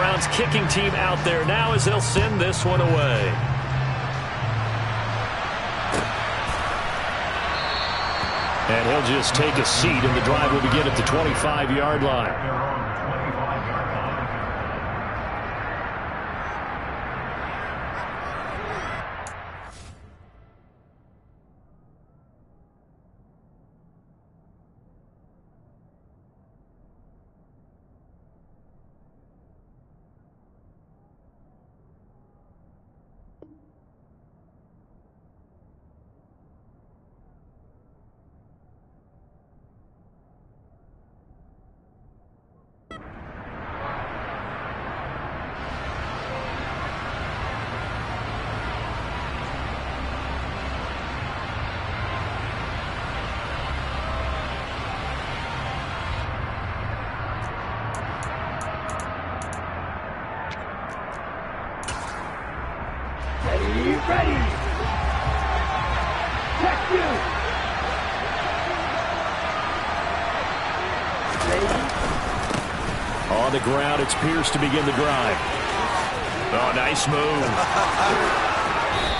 Browns kicking team out there now as they'll send this one away. And he'll just take a seat, and the drive will begin at the 25-yard line. Ready. Check you. On the ground, it's Pierce to begin the drive. Oh, nice move.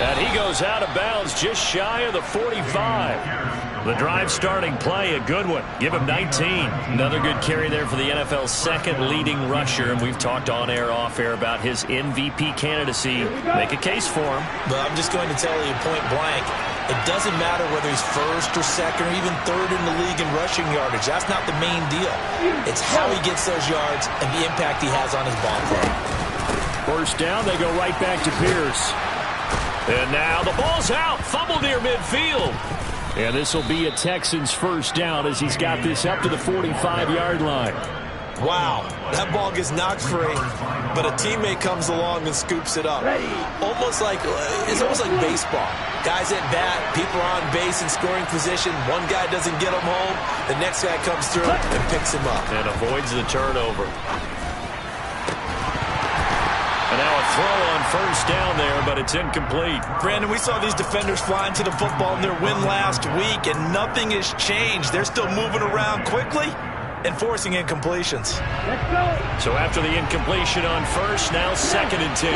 And he goes out of bounds just shy of the 45. The drive starting play, a good one. Give him 19. Another good carry there for the NFL's second leading rusher, and we've talked on air, off air about his MVP candidacy. Make a case for him. But I'm just going to tell you point blank, it doesn't matter whether he's first or second or even third in the league in rushing yardage. That's not the main deal. It's how he gets those yards and the impact he has on his ball play. First down, they go right back to Pierce. And now the ball's out. Fumble near midfield. And this will be a Texans first down as he's got this up to the 45-yard line. Wow, that ball gets knocked free, but a teammate comes along and scoops it up. It's almost like baseball. Guys at bat, people are on base in scoring position. One guy doesn't get him home, the next guy comes through and picks him up. And avoids the turnover. And now a throw on first down there, but it's incomplete. Brandon, we saw these defenders flying to the football in their win last week, and nothing has changed. They're still moving around quickly and forcing incompletions. Let's go. So after the incompletion on first, now 2nd and 10.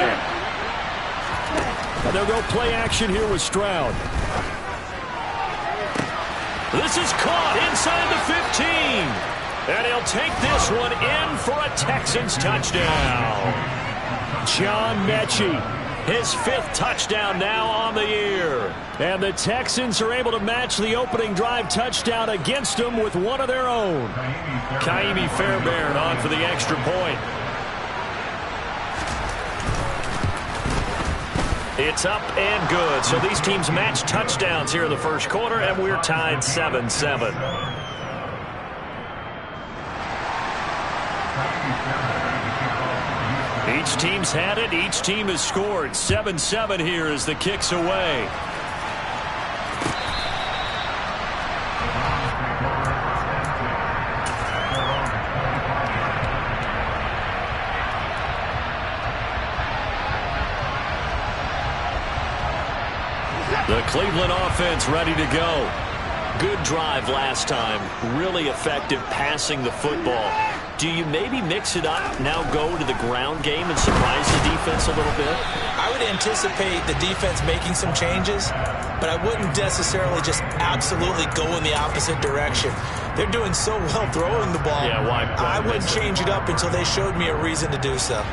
And they'll go play action here with Stroud. This is caught inside the 15. And he'll take this one in for a Texans touchdown. John Mechie, his 5th touchdown now on the year. And the Texans are able to match the opening drive touchdown against them with one of their own. Kaimi Fairbairn on for the extra point. It's up and good. So these teams match touchdowns here in the first quarter, and we're tied 7-7. Each team's had it. Each team has scored. 7-7 here as the kick's away. The Cleveland offense ready to go. Good drive last time. Really effective passing the football. Do you maybe mix it up, now go to the ground game and surprise the defense a little bit? I would anticipate the defense making some changes, but I wouldn't necessarily just absolutely go in the opposite direction. They're doing so well throwing the ball. Yeah, why I wouldn't change it up until they showed me a reason to do so.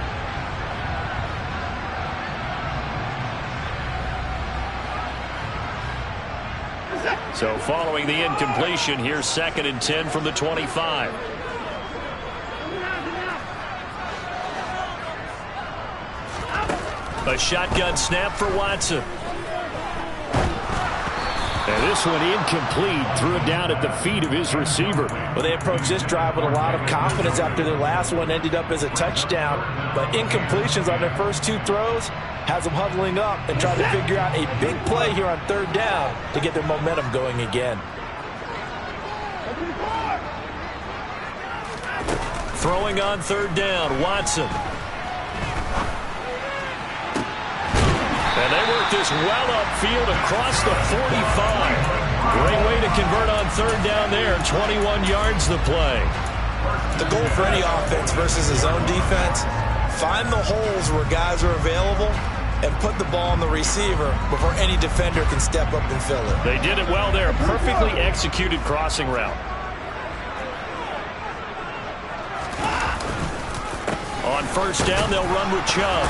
So following the incompletion, here's 2nd and 10 from the 25. A shotgun snap for Watson. And this one incomplete. Threw it down at the feet of his receiver. Well, they approached this drive with a lot of confidence after their last one ended up as a touchdown. But incompletions on their first 2 throws has them huddling up and trying to figure out a big play here on 3rd down to get their momentum going again. Throwing on 3rd down, Watson. And they work this well upfield across the 45. Great way to convert on 3rd down there. 21 yards the play. The goal for any offense versus his own defense, Find the holes where guys are available and put the ball on the receiver before any defender can step up and fill it. They did it well there. Perfectly executed crossing route. On first down, they'll run with Chubb.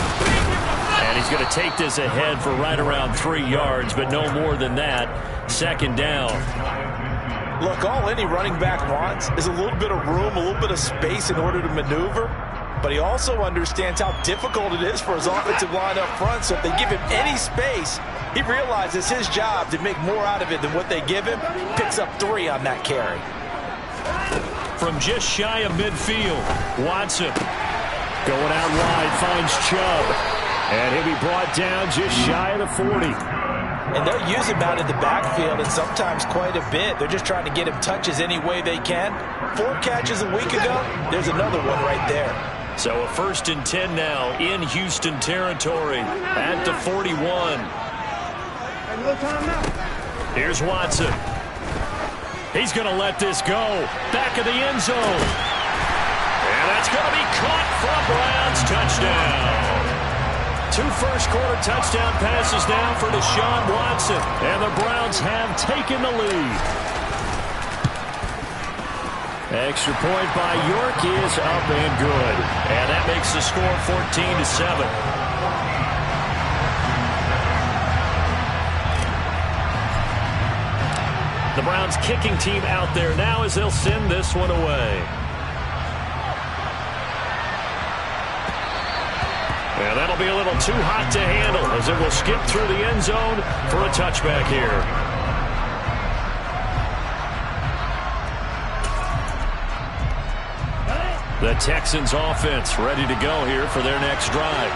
And he's going to take this ahead for right around 3 yards, but no more than that. Second down. Look, all any running back wants is a little bit of room, a little bit of space in order to maneuver. But he also understands how difficult it is for his offensive line up front. So if they give him any space, he realizes his job to make more out of it than what they give him. Picks up 3 on that carry. From just shy of midfield, Watson going out wide, finds Chubb. And he'll be brought down just shy of the 40. And they'll use him out in the backfield, and sometimes quite a bit. They're just trying to get him touches any way they can. 4 catches a week ago, there's another one right there. So a 1st and 10 now in Houston territory at the 41. Here's Watson. He's going to let this go. Back of the end zone. And that's going to be caught for a Browns touchdown. 2 first-quarter touchdown passes now for Deshaun Watson. And the Browns have taken the lead. Extra point by York is up and good. And that makes the score 14-7. The Browns kicking team out there now as they'll send this one away. And that'll be a little too hot to handle as it will skip through the end zone for a touchback here. The Texans offense ready to go here for their next drive.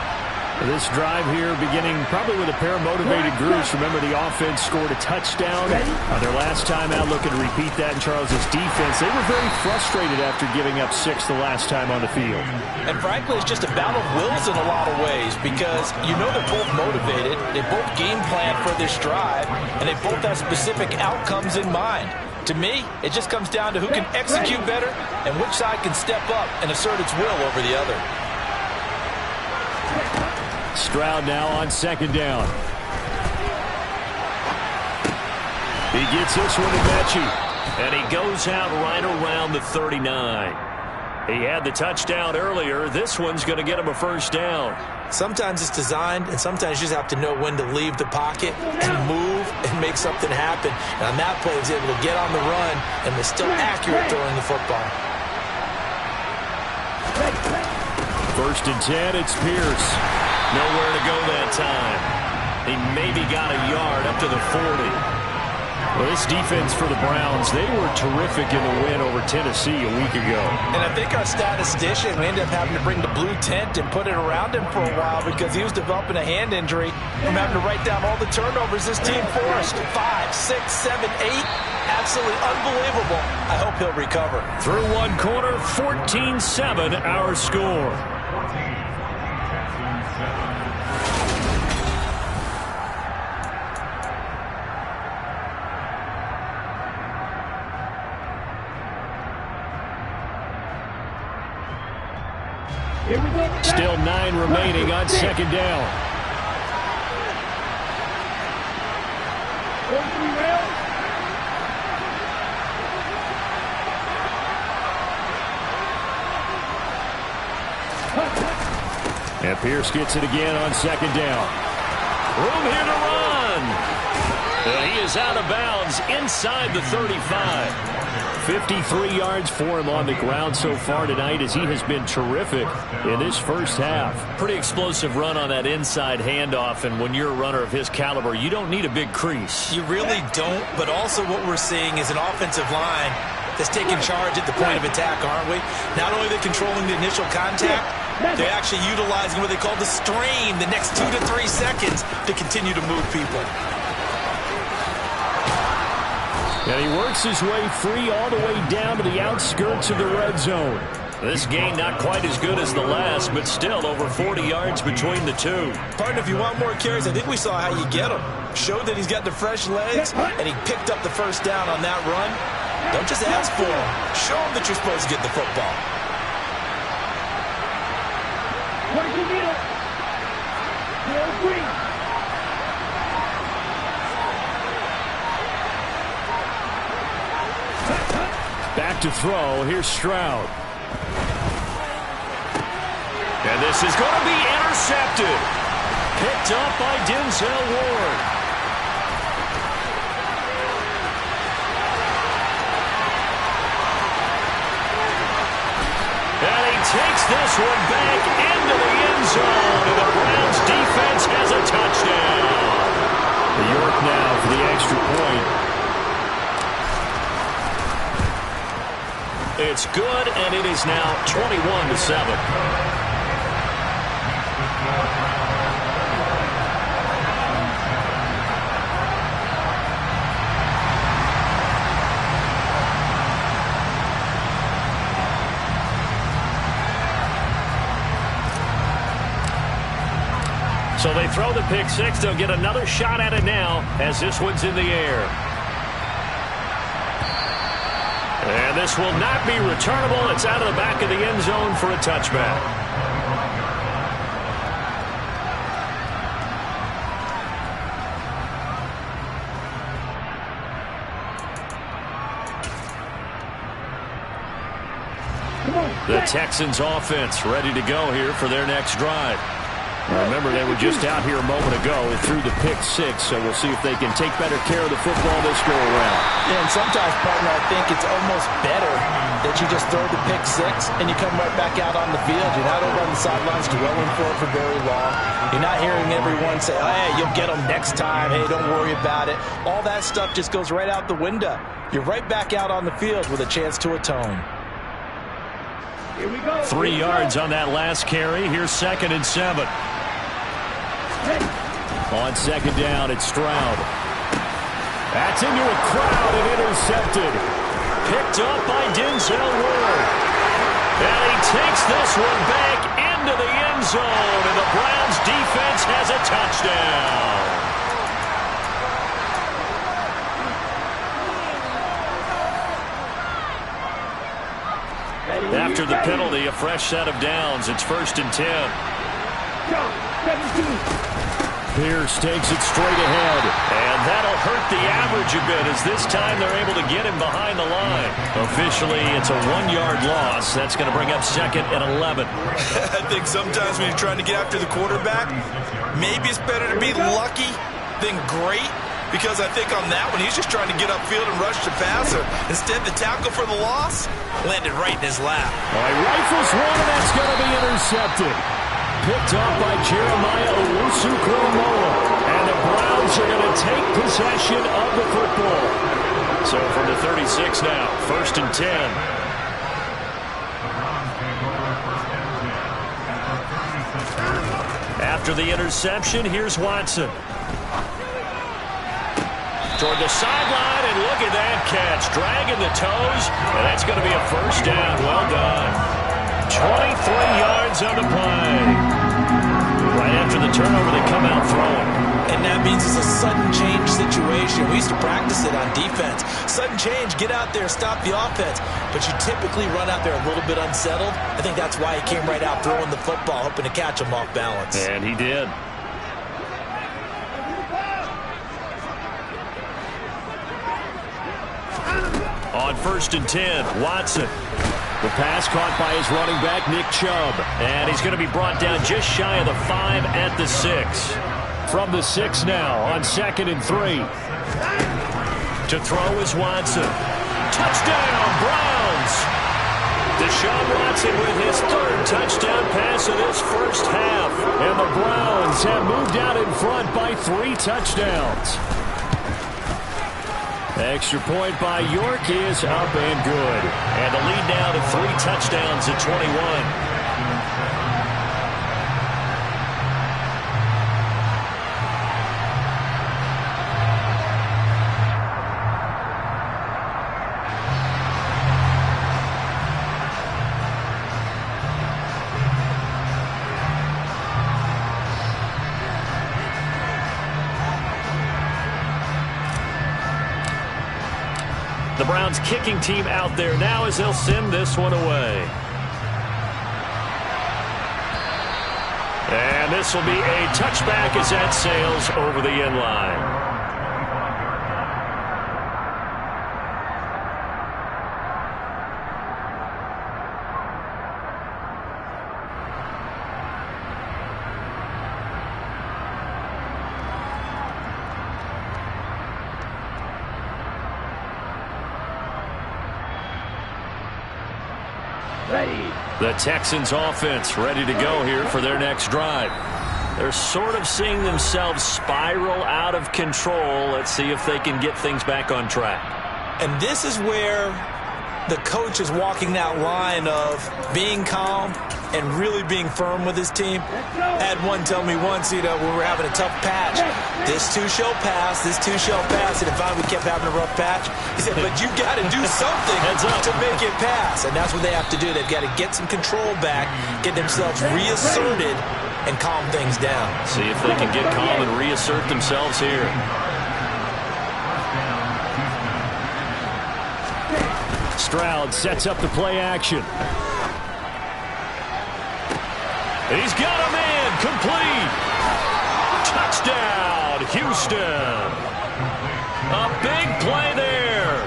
This drive here beginning probably with a pair of motivated groups. Remember, the offense scored a touchdown on their last time out. Looking to repeat that in Charles's defense. They were very frustrated after giving up 6 the last time on the field. And frankly, it's just a battle of wills in a lot of ways because you know they're both motivated. They both game plan for this drive, and they both have specific outcomes in mind. To me, it just comes down to who can execute better and which side can step up and assert its will over the other. Stroud now on 2nd down. He gets this one to Mechie. And he goes out right around the 39. He had the touchdown earlier. This one's going to get him a 1st down. Sometimes it's designed, and sometimes you just have to know when to leave the pocket and move and make something happen. And on that play, he was able to get on the run and was still accurate throwing the football. 1st and 10, it's Pierce. Nowhere to go that time. He maybe got a yard up to the 40. Well, this defense for the Browns, they were terrific in the win over Tennessee a week ago. And I think our statistician, we ended up having to bring the blue tent and put it around him for a while because he was developing a hand injury from having to write down all the turnovers this team forced. 5, 6, 7, 8. Absolutely unbelievable. I hope he'll recover. Through one quarter, 14-7 our score. Still 9 remaining on 2nd down. And Pierce gets it again on 2nd down. Room here to run. And he is out of bounds inside the 35. 53 yards for him on the ground so far tonight as he has been terrific in this first half. Pretty explosive run on that inside handoff, and when you're a runner of his caliber, you don't need a big crease. You really don't, but also what we're seeing is an offensive line that's taking charge at the point of attack, aren't we? Not only are they controlling the initial contact, they're actually utilizing what they call the strain the next 2 to 3 seconds to continue to move people. And he works his way free all the way down to the outskirts of the red zone. This game not quite as good as the last, but still over 40 yards between the two. Partner, if you want more carries, I think we saw how you get him. Showed that he's got the fresh legs, and he picked up the 1st down on that run. Don't just ask for him. Show him that you're supposed to get the football. back to throw. Here's Stroud. And this is going to be intercepted. Picked up by Denzel Ward. And he takes this one back into the end zone. And the Browns defense has a touchdown. York now for the extra point. It's good, and it is now 21-7. So they throw the pick six. They'll get another shot at it now as this one's in the air. And this will not be returnable. It's out of the back of the end zone for a touchback. The Texans offense ready to go here for their next drive. Remember, they were just out here a moment ago and threw the pick six, so we'll see if they can take better care of the football this go-around. Yeah, and sometimes, partner, I think it's almost better that you just throw the pick six and you come right back out on the field. You're not over on the sidelines dwelling for very long. You're not hearing everyone say, oh, hey, you'll get them next time. Hey, don't worry about it. All that stuff just goes right out the window. You're right back out on the field with a chance to atone. 3 yards on that last carry. Here's 2nd and 7. On 2nd down, it's Stroud. That's into a crowd and intercepted. Picked up by Denzel Ward. And he takes this one back into the end zone. And the Browns defense has a touchdown. After the penalty, a fresh set of downs. It's 1st and 10. Pierce takes it straight ahead. And that'll hurt the average a bit as this time they're able to get him behind the line. Officially, it's a 1-yard loss. That's going to bring up 2nd and 11. I think sometimes when you're trying to get after the quarterback, maybe it's better to be lucky than great. Because I think on that one, he's just trying to get upfield and rush the passer. Instead, the tackle for the loss landed right in his lap. All right, rifles one, and that's going to be intercepted. Picked up by Jeremiah Owusu-Koramoah. And the Browns are going to take possession of the football. So from the 36 now, 1st and 10. After the interception, here's Watson. Toward the sideline, and look at that catch. Dragging the toes, and that's going to be a 1st down. Well done. 23 yards on the play. Right after the turnover, they come out throwing. And that means it's a sudden change situation. We used to practice it on defense. Sudden change, get out there, stop the offense. But you typically run out there a little bit unsettled. I think that's why he came right out throwing the football, hoping to catch him off balance. And he did. On 1st and 10, Watson. The pass caught by his running back, Nick Chubb. And he's going to be brought down just shy of the 5 at the 6. From the 6 now on 2nd and 3. To throw is Watson. Touchdown, Browns! Deshaun Watson with his 3rd touchdown pass of this first half. And the Browns have moved out in front by 3 touchdowns. Extra point by York is up and good. And the lead now to 3 touchdowns at 21. The Browns kicking team out there now as they'll send this one away. And this will be a touchback as that sails over the end line. Ready. The Texans offense ready to go here for their next drive. They're sort of seeing themselves spiral out of control. Let's see if they can get things back on track. And this is where the coach is walking that line of being calm and really being firm with his team. I had one tell me once, when we're having a tough patch, this too shall pass, this too shall pass. And if we kept having a rough patch, he said, but you got to do something to make it pass. And that's what they have to do. They've got to get some control back, get themselves reasserted, and calm things down. See if they can get calm and reassert themselves here. Stroud sets up the play action. He's got a man complete. Touchdown, Houston. A big play there.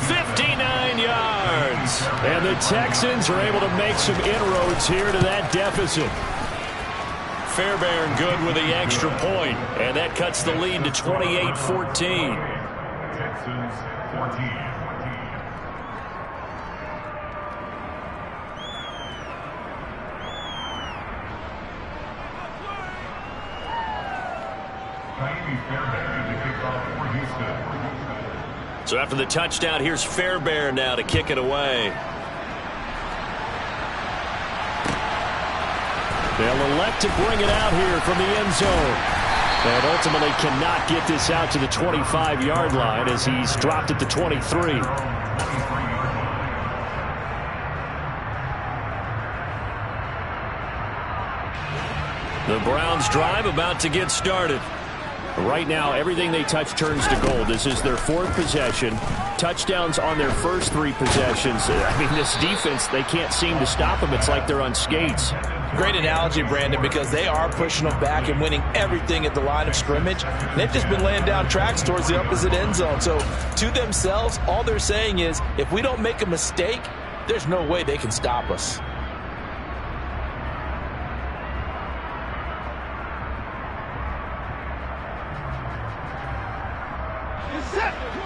59 yards. And the Texans are able to make some inroads here to that deficit. Fairbairn good with the extra point, and that cuts the lead to 28-14. Texans 14. So after the touchdown, here's Fairbairn now to kick it away. They'll elect to bring it out here from the end zone. And ultimately cannot get this out to the 25-yard line as he's dropped at the 23. The Browns drive about to get started. Right now, everything they touch turns to gold. This is their fourth possession. Touchdowns on their first three possessions. I mean, this defense, they can't seem to stop them. It's like they're on skates. Great analogy, Brandon, because they are pushing them back and winning everything at the line of scrimmage. They've just been laying down tracks towards the opposite end zone. So to themselves, all they're saying is, if we don't make a mistake, there's no way they can stop us.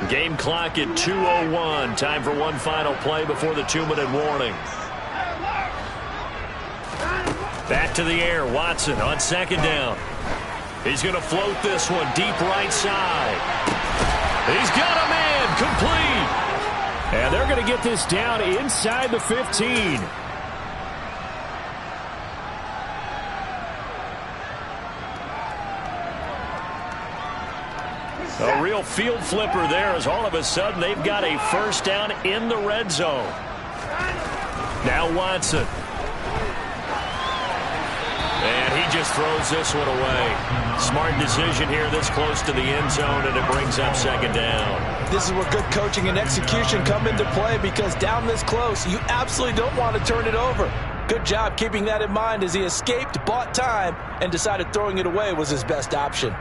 Game clock at 2:01. Time for one final play before the 2-minute warning. Back to the air. Watson on second down. He's going to float this one deep right side. He's got a man complete. And they're going to get this down inside the 15. A real field flipper there as all of a sudden they've got a first down in the red zone. Now Watson. And he just throws this one away. Smart decision here this close to the end zone, and it brings up second down. This is where good coaching and execution come into play, because down this close, you absolutely don't want to turn it over. Good job keeping that in mind as he escaped, bought time, and decided throwing it away was his best option.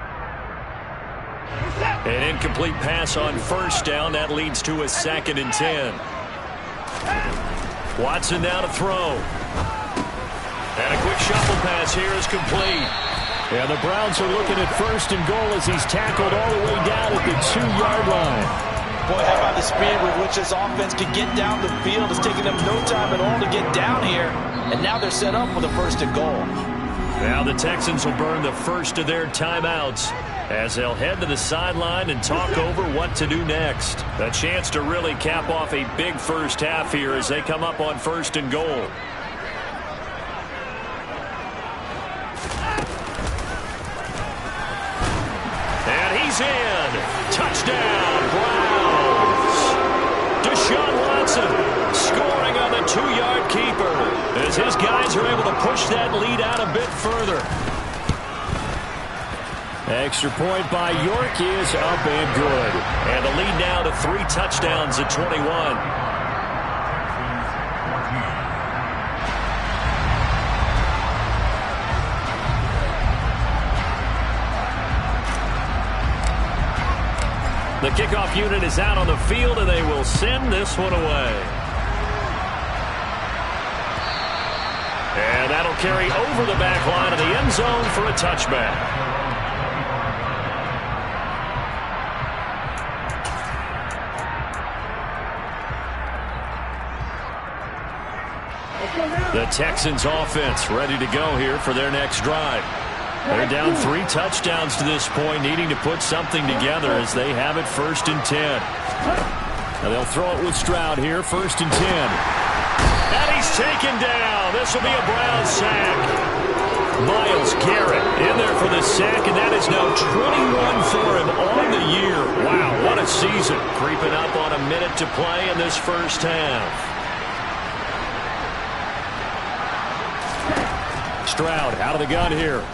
An incomplete pass on first down. That leads to a 2nd and 10. Watson now to throw. And a quick shuffle pass here is complete. And the Browns are looking at 1st and goal as he's tackled all the way down at the 2-yard line. Boy, how about the speed with which this offense can get down the field? It's taking them no time at all to get down here. And now they're set up with a 1st and goal. Now the Texans will burn the first of their timeouts as they'll head to the sideline and talk over what to do next. A chance to really cap off a big first half here as they come up on 1st and goal. And he's in. Touchdown, Browns. Deshaun Watson scoring on the 2-yard keeper as his guys are able to push that lead out a bit further. Extra point by York is up and good. And the lead now to 3 touchdowns at 21. The kickoff unit is out on the field, and they will send this one away. And that'll carry over the back line of the end zone for a touchback. The Texans offense ready to go here for their next drive. They're down 3 touchdowns to this point, needing to put something together as they have it 1st and 10. Now they'll throw it with Stroud here, 1st and 10. And he's taken down. This will be a Brown sack. Myles Garrett in there for the sack, and that is now 21 for him on the year. Wow, what a season. Creeping up on a minute to play in this first half. Stroud out of the gun here.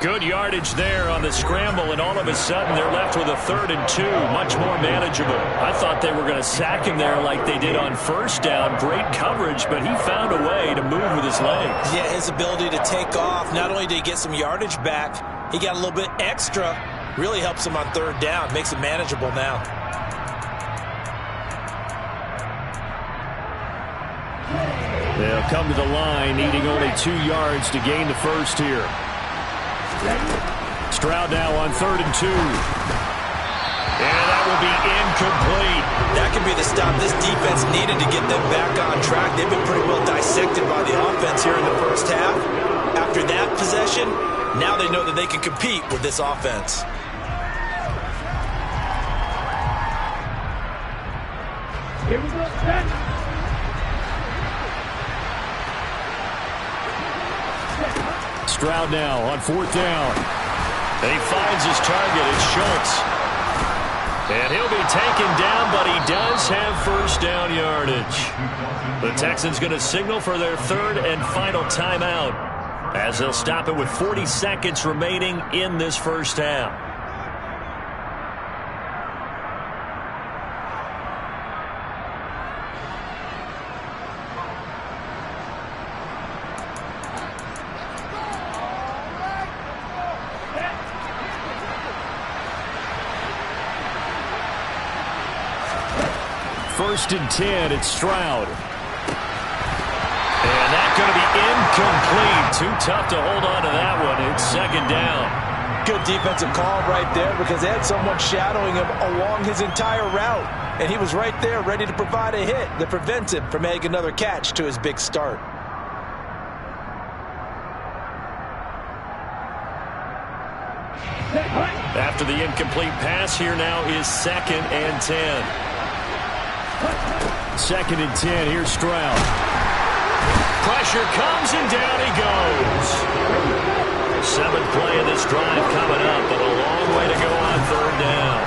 Good yardage there on the scramble, and all of a sudden they're left with a 3rd and 2. Much more manageable. I thought they were going to sack him there like they did on 1st down. Great coverage, but he found a way to move with his legs. Yeah, his ability to take off. Not only did he get some yardage back, he got a little bit extra. Really helps him on 3rd down. Makes it manageable now. They'll come to the line, needing only 2 yards to gain the first here. Stroud now on 3rd and 2. And that will be incomplete. That could be the stop this defense needed to get them back on track. They've been pretty well dissected by the offense here in the first half. After that possession, now they know that they can compete with this offense. Here we go, set. Stroud now on 4th down. And he finds his target. It's Schultz. And he'll be taken down, but he does have 1st down yardage. The Texans going to signal for their 3rd and final timeout as they'll stop it with 40 seconds remaining in this first half. First and 10, it's Stroud. And that's going to be incomplete. Too tough to hold on to that one. It's 2nd down. Good defensive call right there because they had someone shadowing him along his entire route. And he was right there ready to provide a hit that prevents him from making another catch to his big start. After the incomplete pass, here now is 2nd and 10. 2nd and 10, here's Stroud. Pressure comes and down he goes. 7th play of this drive coming up, but a long way to go on 3rd down.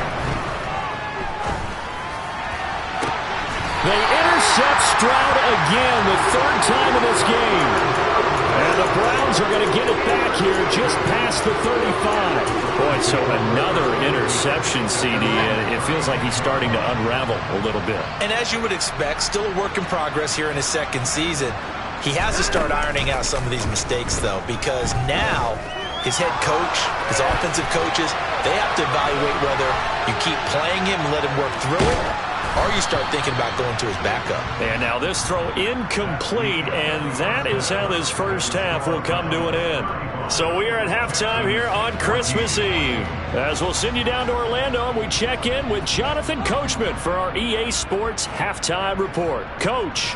They intercept Stroud again, the 3rd time in this game. And the Browns are going to get it back here just past the 35. Boy, so another interception, CD, and it feels like he's starting to unravel a little bit. And as you would expect, still a work in progress here in his 2nd season. He has to start ironing out some of these mistakes, though, because now his head coach, his offensive coaches, they have to evaluate whether you keep playing him and let him work through it, or you start thinking about going to his backup. And now this throw incomplete, and that is how this first half will come to an end. So we are at halftime here on Christmas Eve. As we'll send you down to Orlando, and we check in with Jonathan Coachman for our EA Sports Halftime Report. Coach.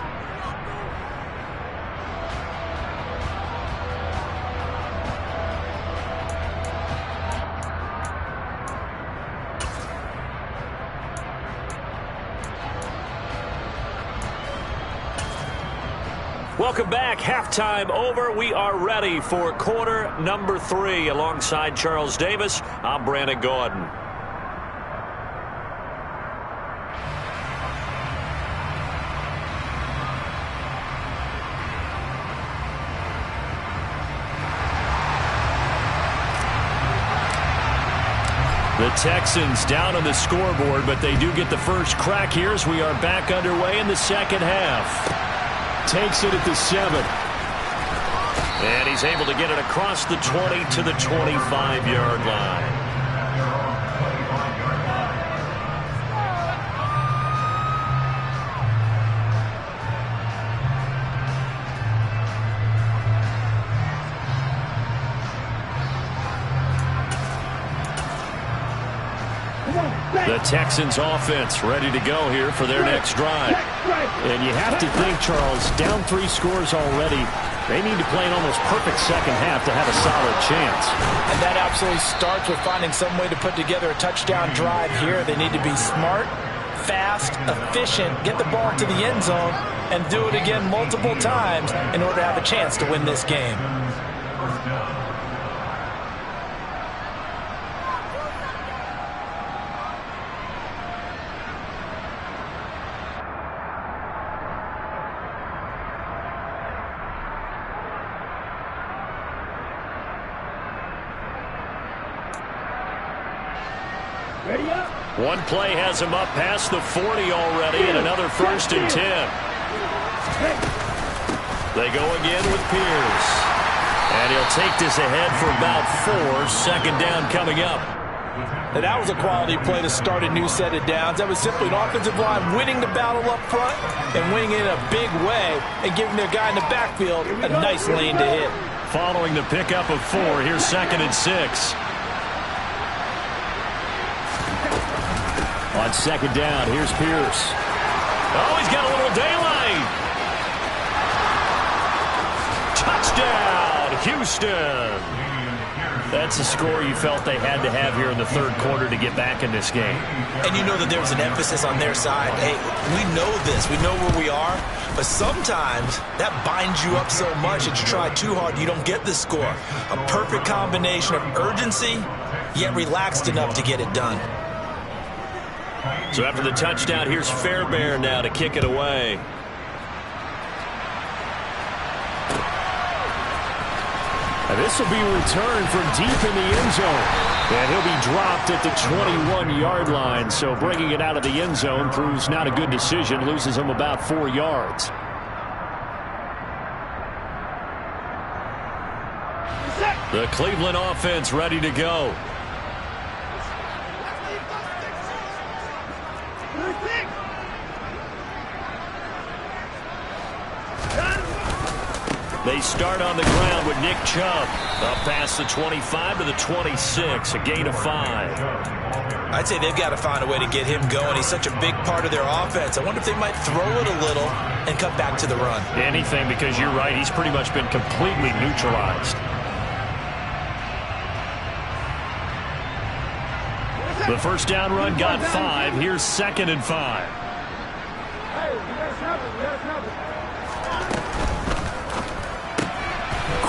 Welcome back. Halftime over. We are ready for quarter number 3. Alongside Charles Davis, I'm Brandon Gordon. The Texans down on the scoreboard, but they do get the first crack here as we are back underway in the second half. Takes it at the 7. And he's able to get it across the 20 to the 25-yard line. The Texans offense ready to go here for their next drive. And you have to think, Charles, down 3 scores already. They need to play an almost perfect second half to have a solid chance. And that absolutely starts with finding some way to put together a touchdown drive here. They need to be smart, fast, efficient, get the ball to the end zone, and do it again multiple times in order to have a chance to win this game. Ready up. One play has him up past the 40 already, and another 1st and 10. They go again with Pierce. And he'll take this ahead for about 4. Second down coming up. Now that was a quality play to start a new set of downs. That was simply an offensive line winning the battle up front and winning it in a big way and giving their guy in the backfield a nice lane to hit. Following the pickup of 4, here's 2nd and 6. On 2nd down, here's Pierce. Oh, he's got a little daylight. Touchdown, Houston. That's the score you felt they had to have here in the 3rd quarter to get back in this game. And you know that there was an emphasis on their side. Hey, we know this. We know where we are. But sometimes that binds you up so much that you try too hard, you don't get the score. A perfect combination of urgency, yet relaxed enough to get it done. So after the touchdown, here's Fairbairn now to kick it away. And this will be a return from deep in the end zone. And he'll be dropped at the 21-yard line. So bringing it out of the end zone proves not a good decision. Loses him about 4 yards. The Cleveland offense ready to go. They start on the ground with Nick Chubb. Up past the 25 to the 26, a gain of 5. I'd say they've got to find a way to get him going. He's such a big part of their offense. I wonder if they might throw it a little and cut back to the run. Anything, because you're right, he's pretty much been completely neutralized. The first down run got 5. Here's 2nd and 5.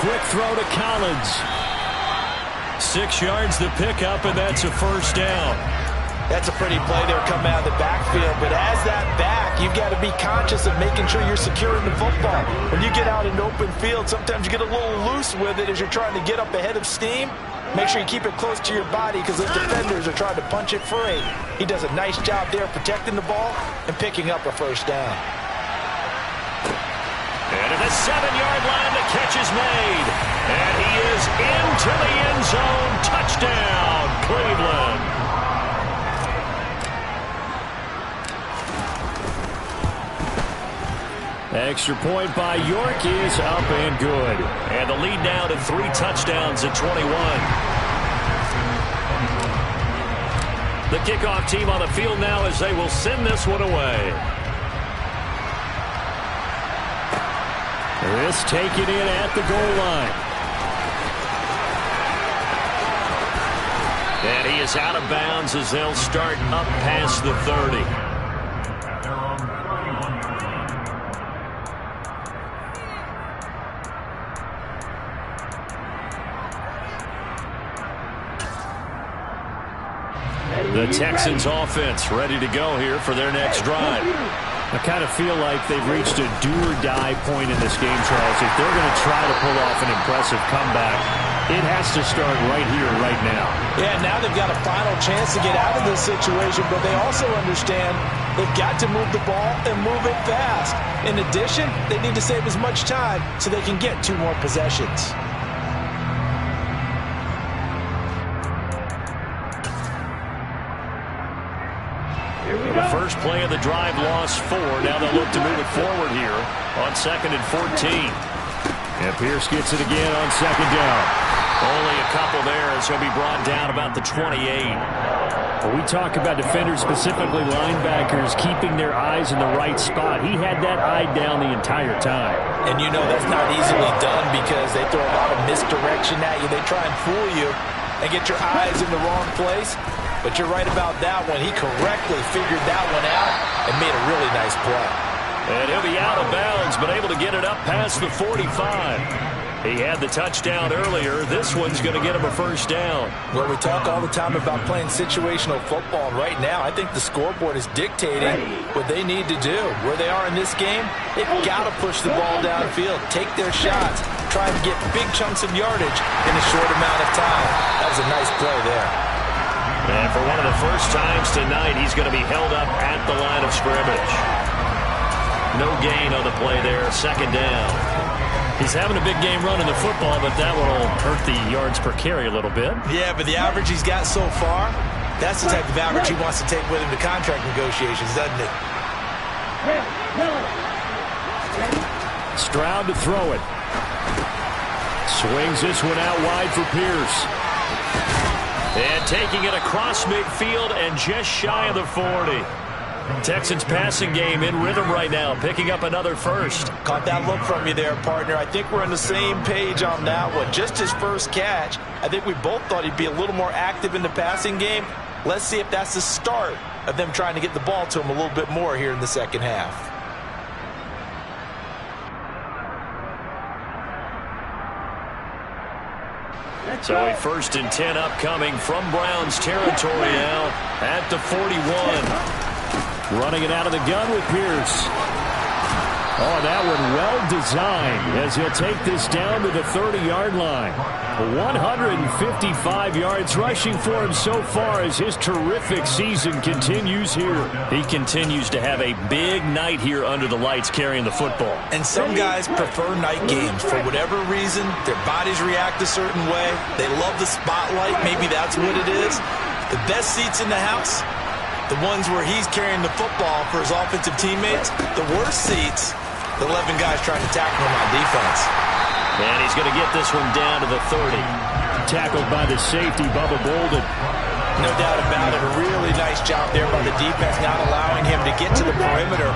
Quick throw to Collins. 6 yards the pickup, and that's a first down. That's a pretty play there coming out of the backfield. But as that back, you've got to be conscious of making sure you're securing the football. When you get out in open field, sometimes you get a little loose with it as you're trying to get up ahead of steam. Make sure you keep it close to your body because those defenders are trying to punch it free. He does a nice job there protecting the ball and picking up a first down. And at the 7-yard line, the catch is made. And he is into the end zone. Touchdown, Cleveland. Extra point by York is up and good. And the lead now to 3 touchdowns at 21. The kickoff team on the field now as they will send this one away. This taken in at the goal line. And he is out of bounds as they'll start up past the 30. The Texans offense ready to go here for their next drive. I kind of feel like they've reached a do-or-die point in this game, Charles. If they're going to try to pull off an impressive comeback, it has to start right here, right now. Yeah, now they've got a final chance to get out of this situation, but they also understand they've got to move the ball and move it fast. In addition, they need to save as much time so they can get 2 more possessions. The first play of the drive lost 4. Now they'll look to move it forward here on 2nd and 14. And Pierce gets it again on 2nd down. Only a couple there as he'll be brought down about the 28. When we talk about defenders, specifically linebackers, keeping their eyes in the right spot. He had that eye down the entire time. And you know that's not easily done because they throw a lot of misdirection at you. They try and fool you and get your eyes in the wrong place. But you're right about that one. He correctly figured that one out and made a really nice play. And he'll be out of bounds, but able to get it up past the 45. He had the touchdown earlier. This one's going to get him a first down. Well, we talk all the time about playing situational football. And right now, I think the scoreboard is dictating what they need to do. Where they are in this game, they've got to push the ball downfield, take their shots, try and get big chunks of yardage in a short amount of time. That was a nice play there. And for one of the first times tonight, he's going to be held up at the line of scrimmage. No gain on the play there, second down. He's having a big game running the football, but that will hurt the yards per carry a little bit. Yeah, but the average he's got so far, that's the type of average he wants to take with him to contract negotiations, doesn't it? Stroud to throw it. Swings this one out wide for Pierce. And taking it across midfield and just shy of the 40. Texans passing game in rhythm right now, picking up another first. Caught that look from you there, partner. I think we're on the same page on that one. Just his first catch. I think we both thought he'd be a little more active in the passing game. Let's see if that's the start of them trying to get the ball to him a little bit more here in the second half. So a 1st and 10 upcoming from Browns territory now at the 41. Running it out of the gun with Pierce. Oh, that one well designed as he'll take this down to the 30-yard line. 155 yards rushing for him so far as his terrific season continues here. He continues to have a big night here under the lights carrying the football. And some guys prefer night games. For whatever reason, their bodies react a certain way. They love the spotlight. Maybe that's what it is. The best seats in the house, the ones where he's carrying the football for his offensive teammates. The worst seats, the 11 guys trying to tackle him on defense. And he's going to get this one down to the 30. Tackled by the safety, Bubba Bolden. No doubt about it. A really nice job there by the defense, not allowing him to get to the perimeter.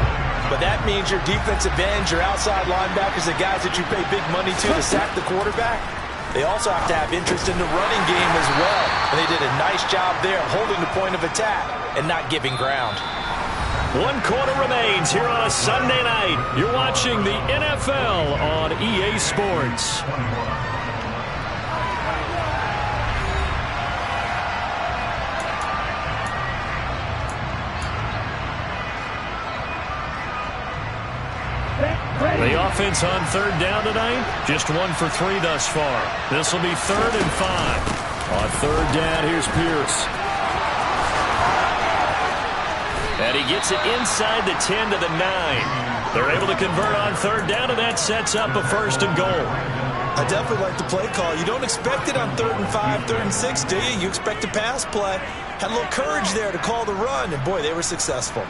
But that means your defensive ends, your outside linebackers, the guys that you pay big money to sack the quarterback, they also have to have interest in the running game as well. And they did a nice job there holding the point of attack and not giving ground. 1 quarter remains here on a Sunday night. You're watching the NFL on EA Sports. The offense on 3rd down tonight, just 1 for 3 thus far. This will be 3rd and 5. On 3rd down, here's Pierce. And he gets it inside the 10 to the 9. They're able to convert on 3rd down, and that sets up a 1st and goal. I definitely like the play call. You don't expect it on 3rd and 5, 3rd and 6, do you? You expect a pass play. Had a little courage there to call the run, and boy, they were successful.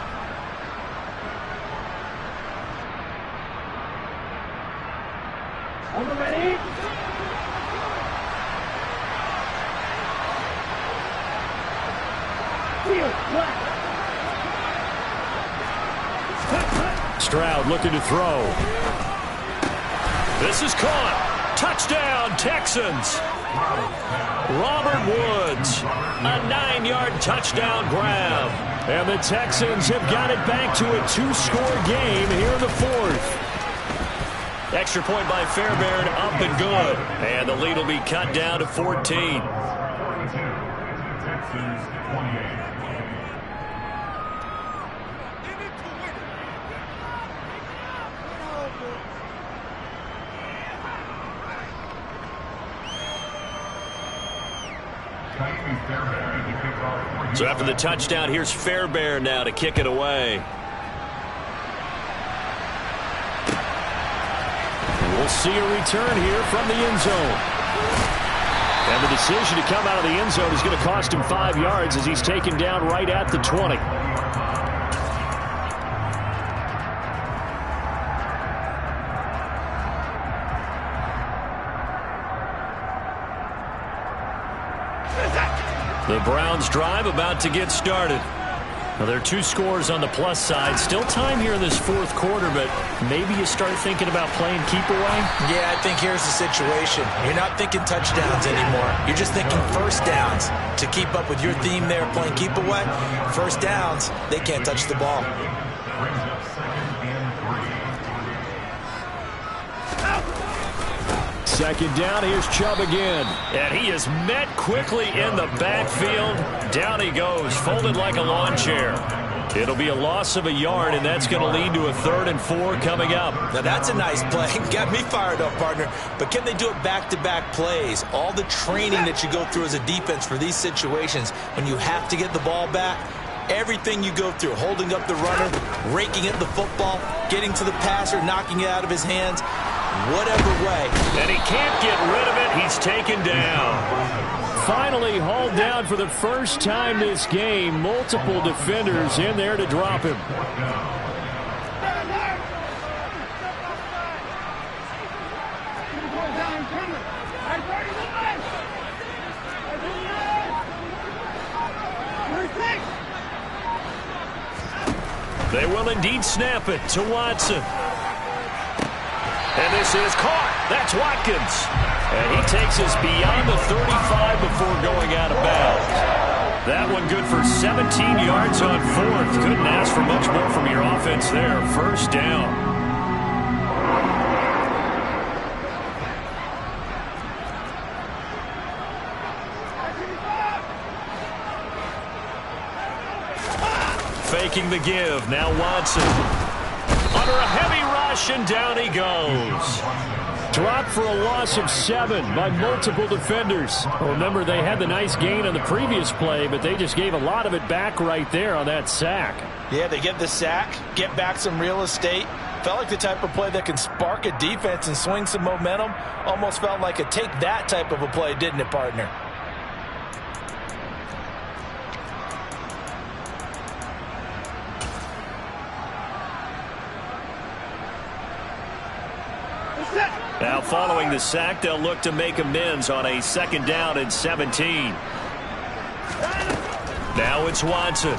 Stroud looking to throw. This is caught. Touchdown, Texans. Robert Woods, a 9-yard touchdown grab. And the Texans have got it back to a 2-score game here in the 4th. Extra point by Fairbairn, up and good. And the lead will be cut down to 14. Texans 28. So after the touchdown, here's Fairbairn now to kick it away. We'll see a return here from the end zone. And the decision to come out of the end zone is going to cost him 5 yards as he's taken down right at the 20. The Browns drive about to get started. Well, there are 2 scores on the plus side. Still time here in this fourth quarter, but maybe you start thinking about playing keep away? Yeah, I think here's the situation. You're not thinking touchdowns anymore. You're just thinking first downs. To keep up with your theme there, playing keep away, first downs, they can't touch the ball. Second down, here's Chubb again. And he is met quickly in the backfield. Down he goes, folded like a lawn chair. It'll be a loss of a yard, and that's going to lead to a 3rd and 4 coming up. Now that's a nice play. Got me fired up, partner. But can they do it back-to-back plays? All the training that you go through as a defense for these situations, when you have to get the ball back, everything you go through, holding up the runner, raking at the football, getting to the passer, knocking it out of his hands, whatever way. And he can't get rid of it. He's taken down. Finally hauled down for the first time this game. Multiple defenders in there to drop him. They will indeed snap it to Watson. And this is caught. That's Watkins. And he takes us beyond the 35 before going out of bounds. That one good for 17 yards on 4th. Couldn't ask for much more from your offense there. First down. Faking the give. Now Watson. Under a heavy rush, and down he goes. Dropped for a loss of 7 by multiple defenders. Remember, they had the nice gain on the previous play, but they just gave a lot of it back right there on that sack. Yeah, they get the sack, get back some real estate. Felt like the type of play that can spark a defense and swing some momentum. Almost felt like a take that type of a play, didn't it, partner? Now following the sack, they'll look to make amends on a 2nd down and 17. Now it's Watson.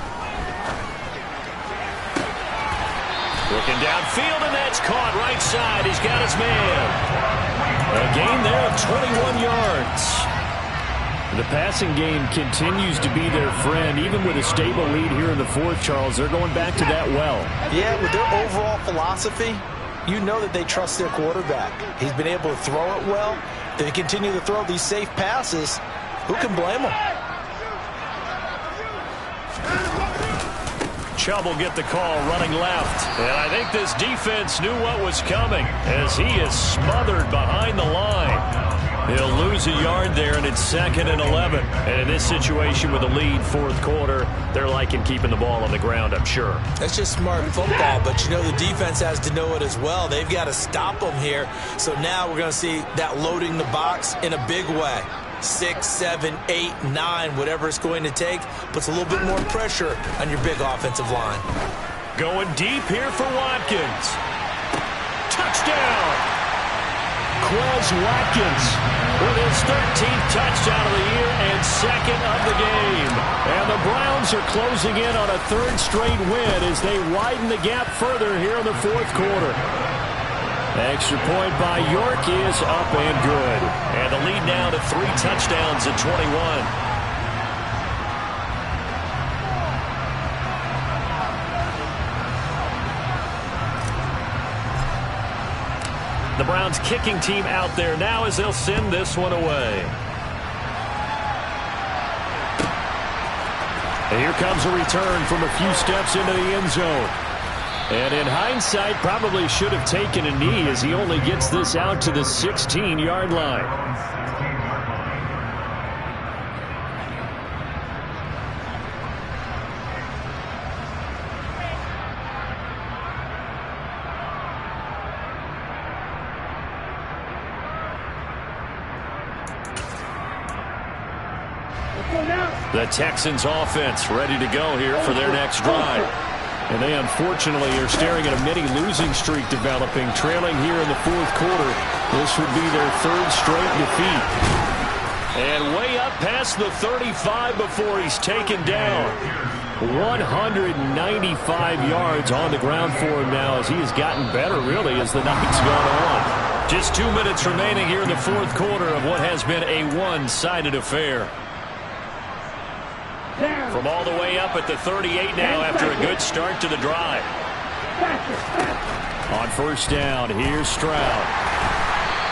Looking downfield, and that's caught right side. He's got his man. A gain there of 21 yards. The passing game continues to be their friend. Even with a stable lead here in the 4th, Charles, they're going back to that well. Yeah, with their overall philosophy, you know that they trust their quarterback. He's been able to throw it well. They continue to throw these safe passes. Who can blame them? Chubb will get the call running left. And I think this defense knew what was coming as he is smothered behind the line. He'll lose a yard there, and it's 2nd and 11. And in this situation with a lead 4th quarter, they're liking keeping the ball on the ground, I'm sure. That's just smart football, but you know the defense has to know it as well. They've got to stop them here. So now we're going to see that loading the box in a big way. 6, 7, 8, 9, whatever it's going to take, puts a little bit more pressure on your big offensive line. Going deep here for Watkins. Touchdown! Quez Watkins with his 13th touchdown of the year and 2nd of the game. And the Browns are closing in on a 3rd straight win as they widen the gap further here in the 4th quarter. Extra point by York is up and good. And the lead now to 3 touchdowns at 21. The Browns kicking team out there now as they'll send this one away. And here comes a return from a few steps into the end zone. And in hindsight, probably should have taken a knee as he only gets this out to the 16-yard line. The Texans offense ready to go here for their next drive. And they unfortunately are staring at a mini losing streak developing, trailing here in the 4th quarter. This would be their 3rd straight defeat. And way up past the 35 before he's taken down. 195 yards on the ground for him now as he has gotten better, really, as the night's gone on. Just 2 minutes remaining here in the fourth quarter of what has been a one-sided affair. From all the way up at the 38 now after a good start to the drive. On first down, here's Stroud.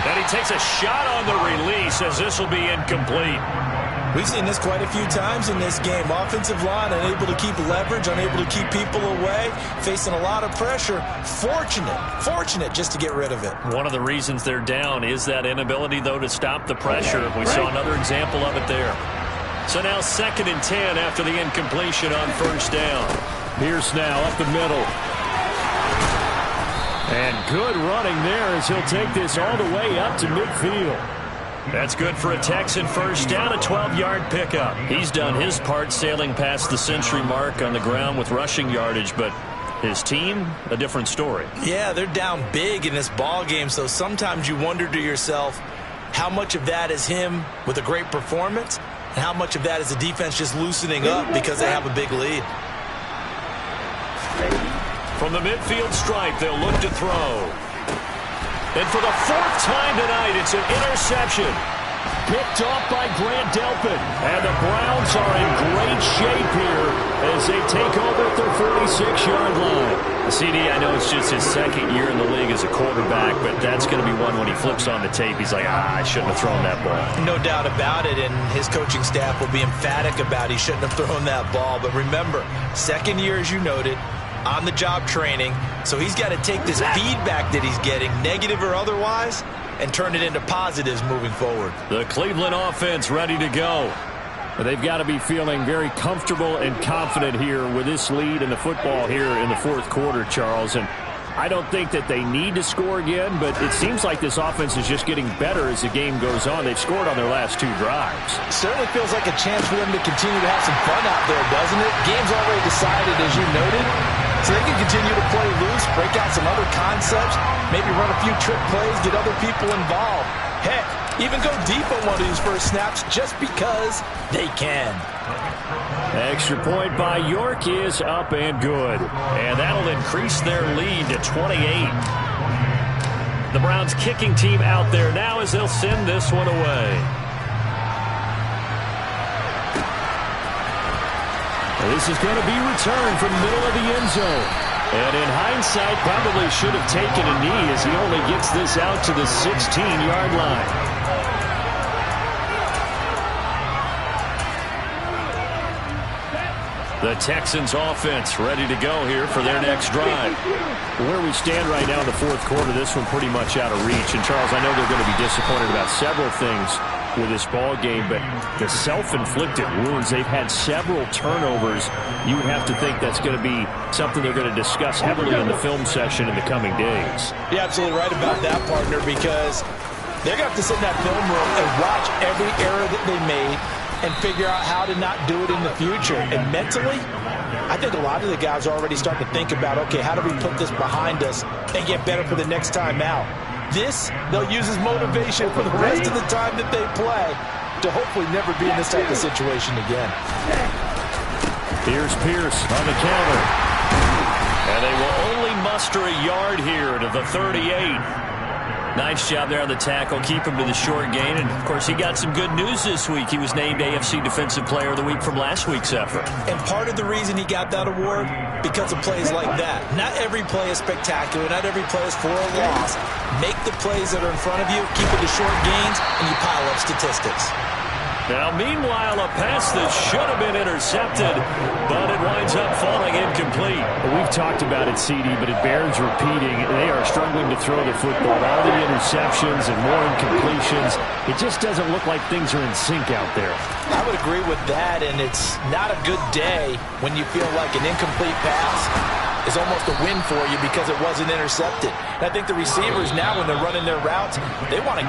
And he takes a shot on the release as this will be incomplete. We've seen this quite a few times in this game. Offensive line unable to keep leverage, unable to keep people away, facing a lot of pressure. Fortunate just to get rid of it. One of the reasons they're down is that inability, though, to stop the pressure. We saw another example of it there. So now 2nd and 10 after the incompletion on first down. Pierce now up the middle. And good running there as he'll take this all the way up to midfield. That's good for a Texan first down, a 12-yard pickup. He's done his part sailing past the century mark on the ground with rushing yardage, but his team, a different story. Yeah, they're down big in this ball game, so sometimes you wonder to yourself how much of that is him with a great performance and how much of that is the defense just loosening up because they have a big lead. From the midfield stripe, they'll look to throw. And for the 4th time tonight, it's an interception. Picked off by Grant Delpit. And the Browns are in great shape here as they take over at their 46-yard line. CD, I know it's just his 2nd year in the league as a quarterback, but that's going to be one when he flips on the tape. He's like, I shouldn't have thrown that ball. No doubt about it, and his coaching staff will be emphatic about he shouldn't have thrown that ball. But remember, 2nd year, as you noted, on-the-job training, so he's got to take this feedback that he's getting, negative or otherwise, and turn it into positives moving forward. The Cleveland offense ready to go. They've got to be feeling very comfortable and confident here with this lead in the football here in the 4th quarter, Charles. And I don't think that they need to score again, but it seems like this offense is just getting better as the game goes on. They've scored on their last 2 drives. Certainly feels like a chance for them to continue to have some fun out there, doesn't it? Game's already decided, as you noted. So they can continue to play loose, break out some other concepts, maybe run a few trick plays, get other people involved. Heck, even go deep on one of these first snaps just because they can. Extra point by York is up and good. And that'll increase their lead to 28. The Browns kicking team out there now as they'll send this one away. This is going to be returned from the middle of the end zone. And in hindsight, probably should have taken a knee as he only gets this out to the 16-yard line. The Texans offense ready to go here for their next drive. Where we stand right now in the 4th quarter, this one pretty much out of reach. And, Charles, I know they're going to be disappointed about several things with this ball game, but the self-inflicted wounds, they've had several turnovers. You would have to think that's going to be something they're going to discuss heavily in the film session in the coming days. You're absolutely right about that, partner, because they're going to have to sit in that film room and watch every error that they made and figure out how to not do it in the future. And mentally, I think a lot of the guys are already starting to think about, okay, how do we put this behind us and get better for the next time out? This, they'll use as motivation for the rest of the time that they play to hopefully never be in this type of situation again. Here's Pierce on the counter. And they will only muster a yard here to the 38. Nice job there on the tackle. Keep him to the short gain. And, of course, he got some good news this week. He was named AFC Defensive Player of the Week from last week's effort. And part of the reason he got that award, because of plays like that. Not every play is spectacular. Not every play is for a loss. Make the plays that are in front of you, keep it to short gains, and you pile up statistics. Now, meanwhile, a pass that should have been intercepted, but it winds up falling incomplete. We've talked about it, CD, but it bears repeating. They are struggling to throw the football. All the interceptions and more incompletions. It just doesn't look like things are in sync out there. I would agree with that, and it's not a good day when you feel like an incomplete pass is almost a win for you because it wasn't intercepted. And I think the receivers now, when they're running their routes, they want to